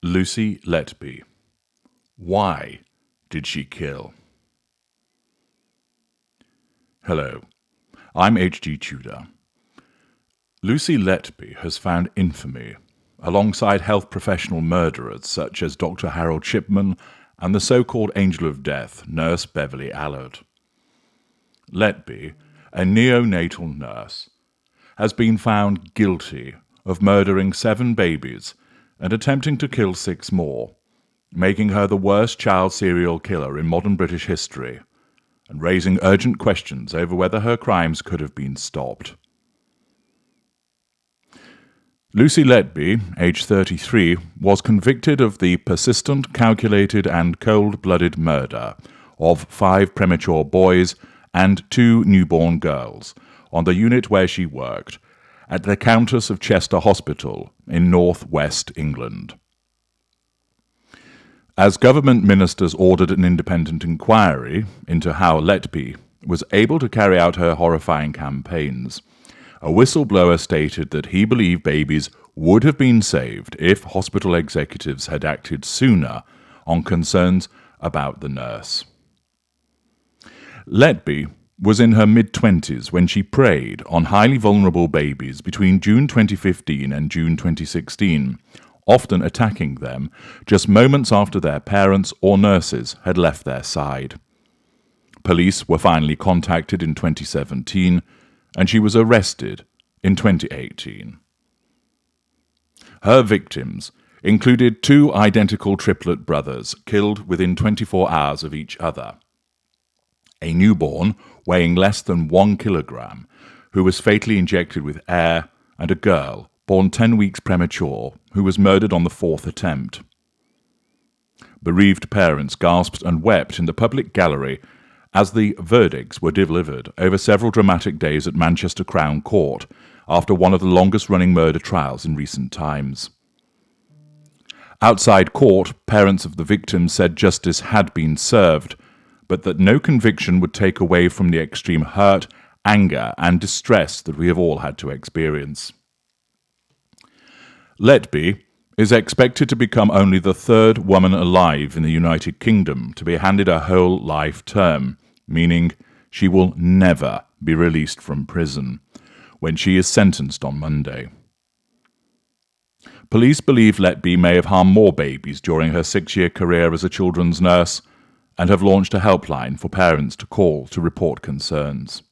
Lucy Letby. Why did she kill? Hello, I'm H.G. Tudor. Lucy Letby has found infamy alongside health professional murderers such as Dr. Harold Shipman and the so-called Angel of Death, Nurse Beverly Allard. Letby, a neonatal nurse, has been found guilty of murdering 7 babies and attempting to kill 6 more, making her the worst child serial killer in modern British history, and raising urgent questions over whether her crimes could have been stopped. Lucy Letby, aged 33, was convicted of the persistent, calculated and cold-blooded murder of 5 premature boys and 2 newborn girls on the unit where she worked, at the Countess of Chester Hospital in north-west England. As government ministers ordered an independent inquiry into how Letby was able to carry out her horrifying campaigns, a whistleblower stated that he believed babies would have been saved if hospital executives had acted sooner on concerns about the nurse. Letby was in her mid-20s when she preyed on highly vulnerable babies between June 2015 and June 2016, often attacking them just moments after their parents or nurses had left their side. Police were finally contacted in 2017, and she was arrested in 2018. Her victims included 2 identical triplet brothers killed within 24 hours of each other, a newborn weighing less than 1 kilogram who was fatally injected with air, and a girl born 10 weeks premature who was murdered on the 4th attempt. Bereaved parents gasped and wept in the public gallery as the verdicts were delivered over several dramatic days at Manchester Crown Court after one of the longest-running murder trials in recent times. Outside court, parents of the victims said justice had been served, but that no conviction would take away from the extreme hurt, anger, and distress that we have all had to experience. Letby is expected to become only the 3rd woman alive in the United Kingdom to be handed a whole life term, meaning she will never be released from prison, when she is sentenced on Monday. Police believe Letby may have harmed more babies during her 6-year career as a children's nurse, and have launched a helpline for parents to call to report concerns.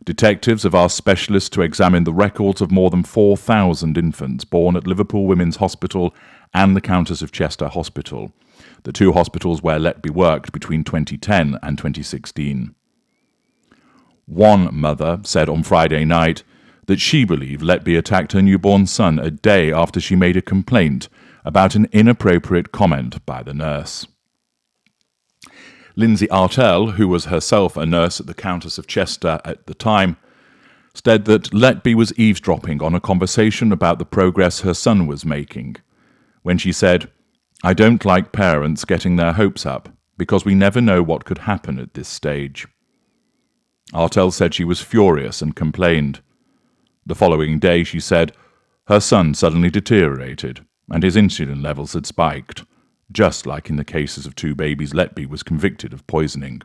Detectives have asked specialists to examine the records of more than 4,000 infants born at Liverpool Women's Hospital and the Countess of Chester Hospital, the 2 hospitals where Letby worked between 2010 and 2016. One mother said on Friday night that she believed Letby attacked her newborn son a day after she made a complaint about an inappropriate comment by the nurse. Lindsay Artell, who was herself a nurse at the Countess of Chester at the time, said that Letby was eavesdropping on a conversation about the progress her son was making, when she said, "I don't like parents getting their hopes up, because we never know what could happen at this stage." Artell said she was furious and complained. The following day, she said, her son suddenly deteriorated, and his insulin levels had spiked, just like in the cases of 2 babies Letby was convicted of poisoning.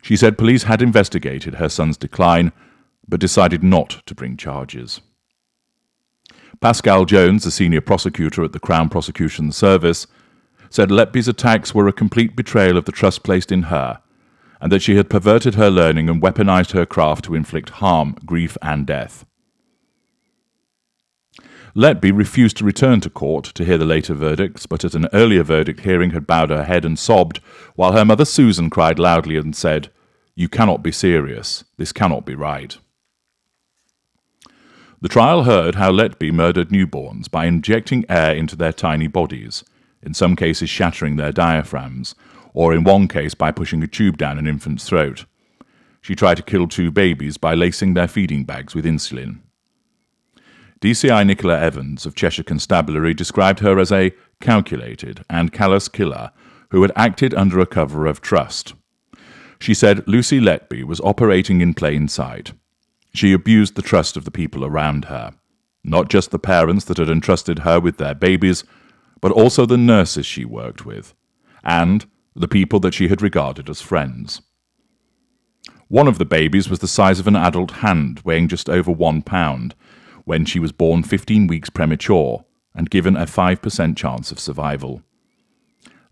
She said police had investigated her son's decline, but decided not to bring charges. Pascal Jones, the senior prosecutor at the Crown Prosecution Service, said Letby's attacks were a complete betrayal of the trust placed in her, and that she had perverted her learning and weaponized her craft to inflict harm, grief, and death. Letby refused to return to court to hear the later verdicts, but at an earlier verdict hearing had bowed her head and sobbed, while her mother Susan cried loudly and said, "You cannot be serious. This cannot be right." The trial heard how Letby murdered newborns by injecting air into their tiny bodies, in some cases shattering their diaphragms, or in one case by pushing a tube down an infant's throat. She tried to kill 2 babies by lacing their feeding bags with insulin. DCI Nicola Evans of Cheshire Constabulary described her as a calculated and callous killer who had acted under a cover of trust. She said Lucy Letby was operating in plain sight. She abused the trust of the people around her. Not just the parents that had entrusted her with their babies, but also the nurses she worked with, and the people that she had regarded as friends. One of the babies was the size of an adult hand, weighing just over 1 pound, when she was born 15 weeks premature and given a 5% chance of survival.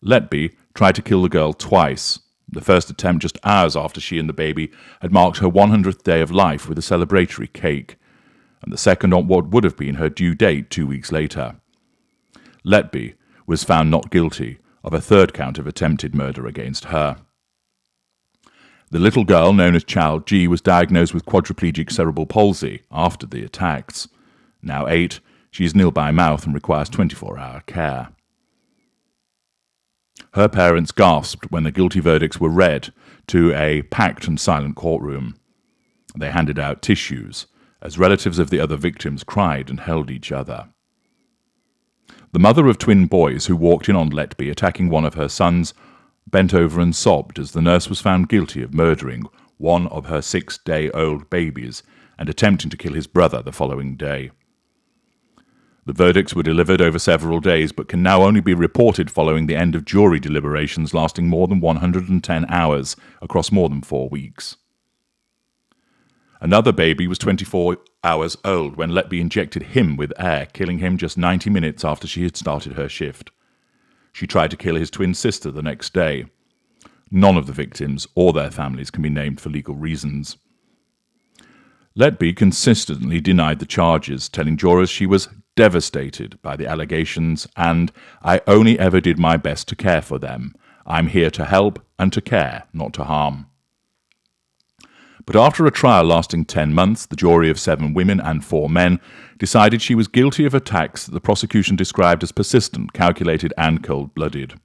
Letby tried to kill the girl twice, the first attempt just hours after she and the baby had marked her 100th day of life with a celebratory cake, and the second on what would have been her due date 2 weeks later. Letby was found not guilty of a third count of attempted murder against her. The little girl, known as Child G, was diagnosed with quadriplegic cerebral palsy after the attacks. Now 8, she is nil by mouth and requires 24-hour care. Her parents gasped when the guilty verdicts were read to a packed and silent courtroom. They handed out tissues as relatives of the other victims cried and held each other. The mother of twin boys who walked in on Letby attacking one of her sons bent over and sobbed as the nurse was found guilty of murdering one of her 6-day-old babies and attempting to kill his brother the following day. The verdicts were delivered over several days, but can now only be reported following the end of jury deliberations lasting more than 110 hours across more than 4 weeks. Another baby was 24 hours old when Letby injected him with air, killing him just 90 minutes after she had started her shift. She tried to kill his twin sister the next day. None of the victims or their families can be named for legal reasons. Letby consistently denied the charges, telling jurors she was devastated by the allegations and, "I only ever did my best to care for them. I'm here to help and to care, not to harm." But after a trial lasting 10 months, the jury of 7 women and 4 men decided she was guilty of attacks that the prosecution described as persistent, calculated, and cold-blooded.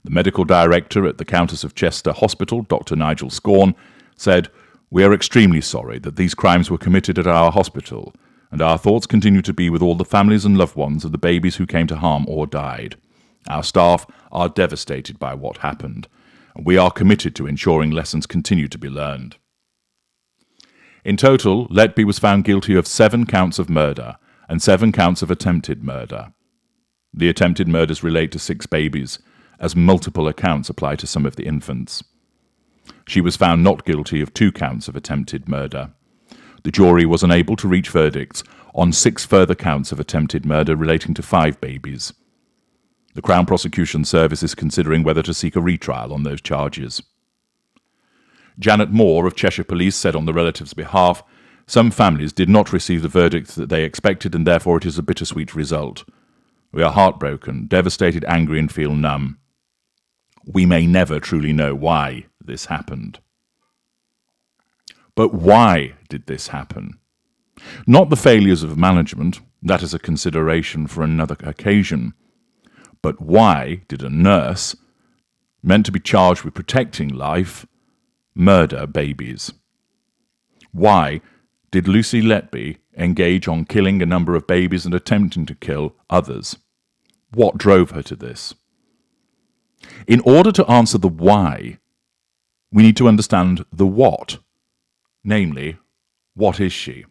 The medical director at the Countess of Chester Hospital, Dr. Nigel Scorn, said, "We are extremely sorry that these crimes were committed at our hospital, and our thoughts continue to be with all the families and loved ones of the babies who came to harm or died. Our staff are devastated by what happened, and we are committed to ensuring lessons continue to be learned." In total, Letby was found guilty of 7 counts of murder and 7 counts of attempted murder. The attempted murders relate to 6 babies, as multiple accounts apply to some of the infants. She was found not guilty of 2 counts of attempted murder. The jury was unable to reach verdicts on 6 further counts of attempted murder relating to 5 babies. The Crown Prosecution Service is considering whether to seek a retrial on those charges. Janet Moore of Cheshire Police said on the relatives' behalf, "Some families did not receive the verdict that they expected, and therefore it is a bittersweet result. We are heartbroken, devastated, angry, and feel numb. We may never truly know why this happened." But why did this happen? Not the failures of management, that is a consideration for another occasion. But why did a nurse, meant to be charged with protecting life, murder babies? Why did Lucy Letby engage on killing a number of babies and attempting to kill others? What drove her to this? In order to answer the why, we need to understand the what. Namely, what is she?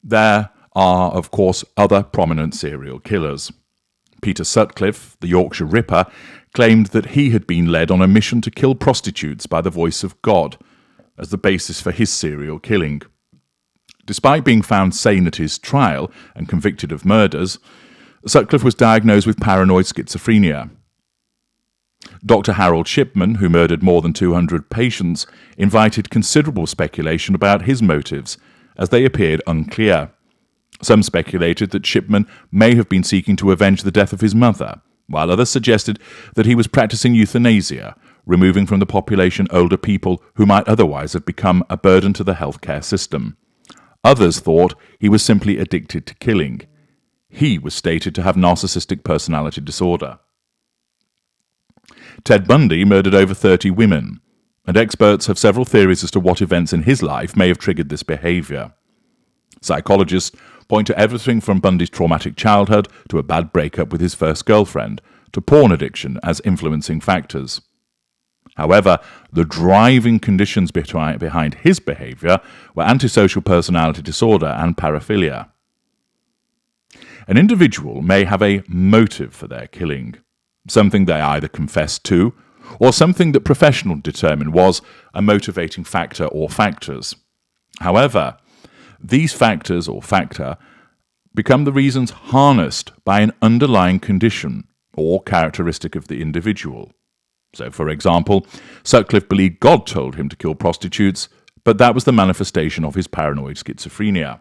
There are, of course, other prominent serial killers. Peter Sutcliffe, the Yorkshire Ripper, claimed that he had been led on a mission to kill prostitutes by the voice of God as the basis for his serial killing. Despite being found sane at his trial and convicted of murders, Sutcliffe was diagnosed with paranoid schizophrenia. Dr. Harold Shipman, who murdered more than 200 patients, invited considerable speculation about his motives, as they appeared unclear. Some speculated that Shipman may have been seeking to avenge the death of his mother, while others suggested that he was practicing euthanasia, removing from the population older people who might otherwise have become a burden to the healthcare system. Others thought he was simply addicted to killing. He was stated to have narcissistic personality disorder. Ted Bundy murdered over 30 women, and experts have several theories as to what events in his life may have triggered this behavior. Psychologists point to everything from Bundy's traumatic childhood to a bad breakup with his first girlfriend to porn addiction as influencing factors. However, the driving conditions behind his behaviour were antisocial personality disorder and paraphilia. An individual may have a motive for their killing, something they either confess to, or something that professionals determine was a motivating factor or factors. However, these factors or factor become the reasons harnessed by an underlying condition or characteristic of the individual. So, for example, Sutcliffe believed God told him to kill prostitutes, but that was the manifestation of his paranoid schizophrenia.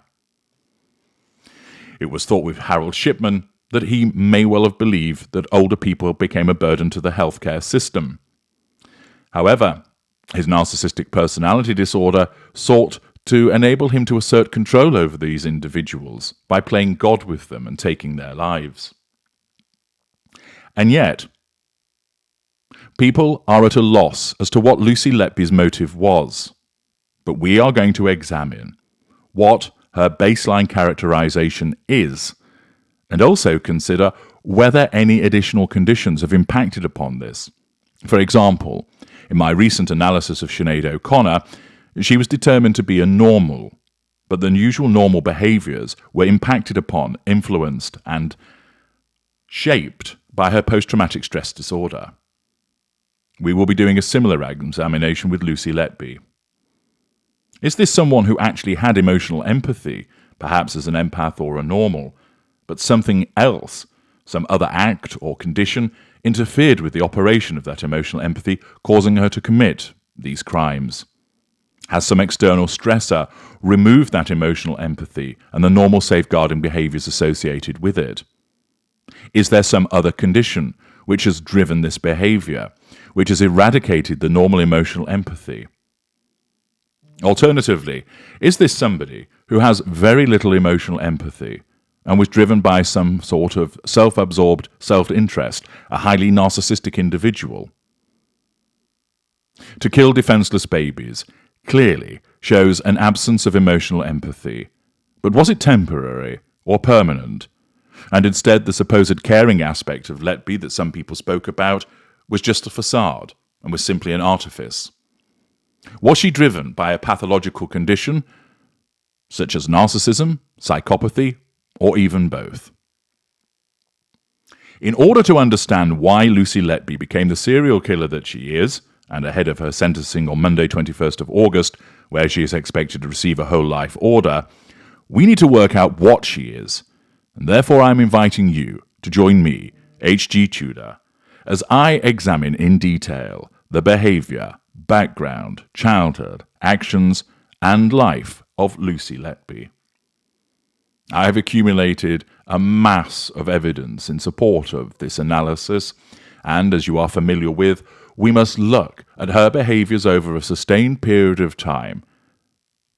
It was thought with Harold Shipman that he may well have believed that older people became a burden to the healthcare system. However, his narcissistic personality disorder sought to enable him to assert control over these individuals by playing God with them and taking their lives. And yet, people are at a loss as to what Lucy Letby's motive was, but we are going to examine what her baseline characterization is, and also consider whether any additional conditions have impacted upon this. For example, in my recent analysis of Sinead O'Connor, she was determined to be a normal, but the usual normal behaviours were impacted upon, influenced, and shaped by her post-traumatic stress disorder. We will be doing a similar examination with Lucy Letby. Is this someone who actually had emotional empathy, perhaps as an empath or a normal, but something else, some other act or condition, interfered with the operation of that emotional empathy, causing her to commit these crimes? Has some external stressor removed that emotional empathy and the normal safeguarding behaviours associated with it? Is there some other condition which has driven this behaviour, which has eradicated the normal emotional empathy? Alternatively, is this somebody who has very little emotional empathy and was driven by some sort of self-absorbed self-interest, a highly narcissistic individual? To kill defenseless babies clearly shows an absence of emotional empathy. But was it temporary or permanent? And instead the supposed caring aspect of Letby that some people spoke about was just a facade and was simply an artifice? Was she driven by a pathological condition, such as narcissism, psychopathy, or even both? In order to understand why Lucy Letby became the serial killer that she is, and ahead of her sentencing on Monday 21st of August, where she is expected to receive a whole life order, we need to work out what she is, and therefore I am inviting you to join me, H.G. Tudor, as I examine in detail the behaviour, background, childhood, actions, and life of Lucy Letby. I have accumulated a mass of evidence in support of this analysis, and as you are familiar with, we must look at her behaviours over a sustained period of time,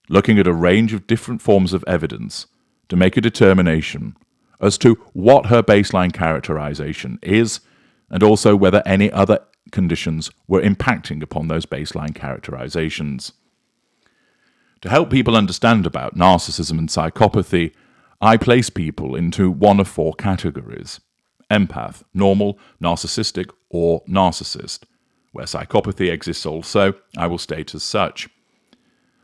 looking at a range of different forms of evidence to make a determination as to what her baseline characterization is, and also whether any other conditions were impacting upon those baseline characterizations. To help people understand about narcissism and psychopathy, I place people into one of four categories: empath, normal, narcissistic, or narcissist. Where psychopathy exists also, I will state as such.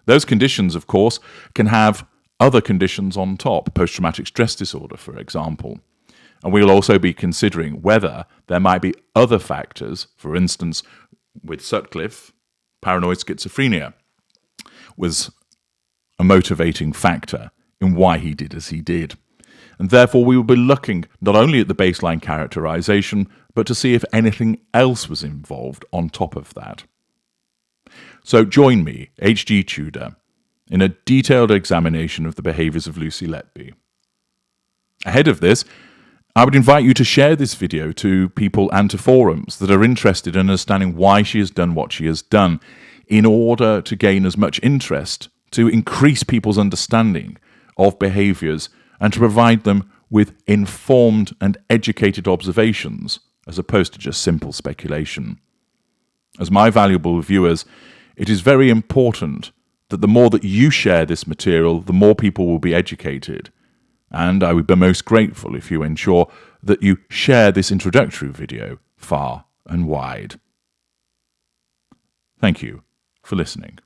Those conditions, of course, can have other conditions on top, post-traumatic stress disorder, for example. And we'll also be considering whether there might be other factors, for instance, with Sutcliffe, paranoid schizophrenia was a motivating factor in why he did as he did. And therefore we will be looking not only at the baseline characterization, but to see if anything else was involved on top of that. So join me, H.G. Tudor, in a detailed examination of the behaviours of Lucy Letby. Ahead of this, I would invite you to share this video to people and to forums that are interested in understanding why she has done what she has done, in order to gain as much interest, to increase people's understanding of behaviours, and to provide them with informed and educated observations, as opposed to just simple speculation. As my valuable viewers, it is very important that the more that you share this material, the more people will be educated. And I would be most grateful if you ensure that you share this introductory video far and wide. Thank you for listening.